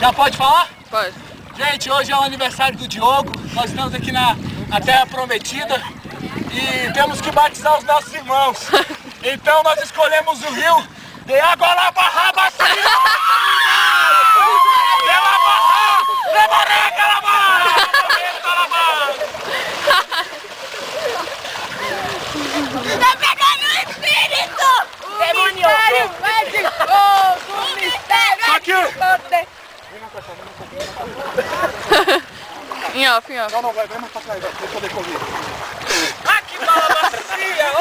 Já pode falar? Pode. Gente, hoje é o aniversário do Diogo. Nós estamos aqui na Terra Prometida e temos que batizar os nossos irmãos. Então nós escolhemos o rio de Água La Barrabacia! De La Barra! De Moreca La Barra! Tá pegando o espírito! Mistério é de fogo! Mistério Só que... Em off, em off. Não, vai mais pra trás, pra poder correr. Ah, que bala macia!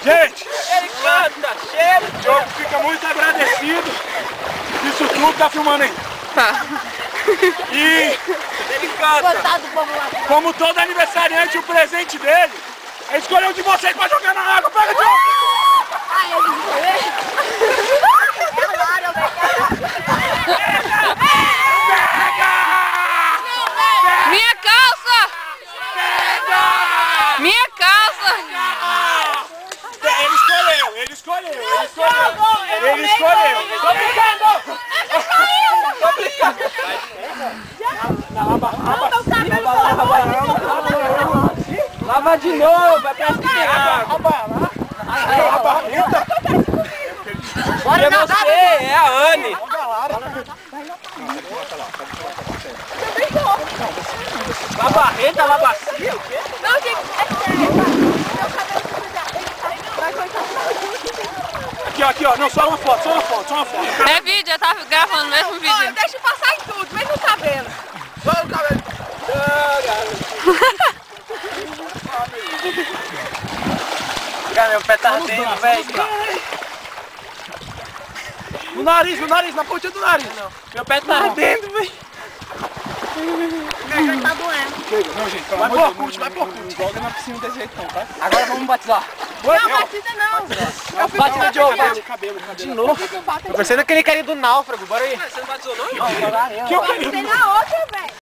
Gente, Ele canta, cheiro! o Diogo fica muito agradecido. Isso tudo tá filmando aí. Tá. E Ele canta! como todo aniversariante, o presente dele é escolher um de vocês pra jogar na água. Pega, Diogo! Minha calça! Minha calça! Ele escolheu! Ele escolheu! Tô brincando! Lava de novo, vai pra água! Eu não sei, é a Anne! Labarreta, labacia, o quê? Não, gente, é sério. Aqui, ó, não, só uma foto. É vídeo, eu tava gravando o mesmo vídeo. Deixa eu passar em tudo, mesmo o cabelo. Só o cabelo! Cara, meu pé tá ardendo, velho. No nariz, na pontinha do nariz. Não. Meu pé tá ardendo, velho. Tá doendo. Não, gente, vai por curte. Não joga na piscina desse jeito não, tá? Agora vamos batizar. Não, batida não. Bate no Diogo, bate. Cabelo. De novo. Tô parecendo aquele carinha do náufrago, bora aí. Você não batizou não? Não, Batida na outra, velho.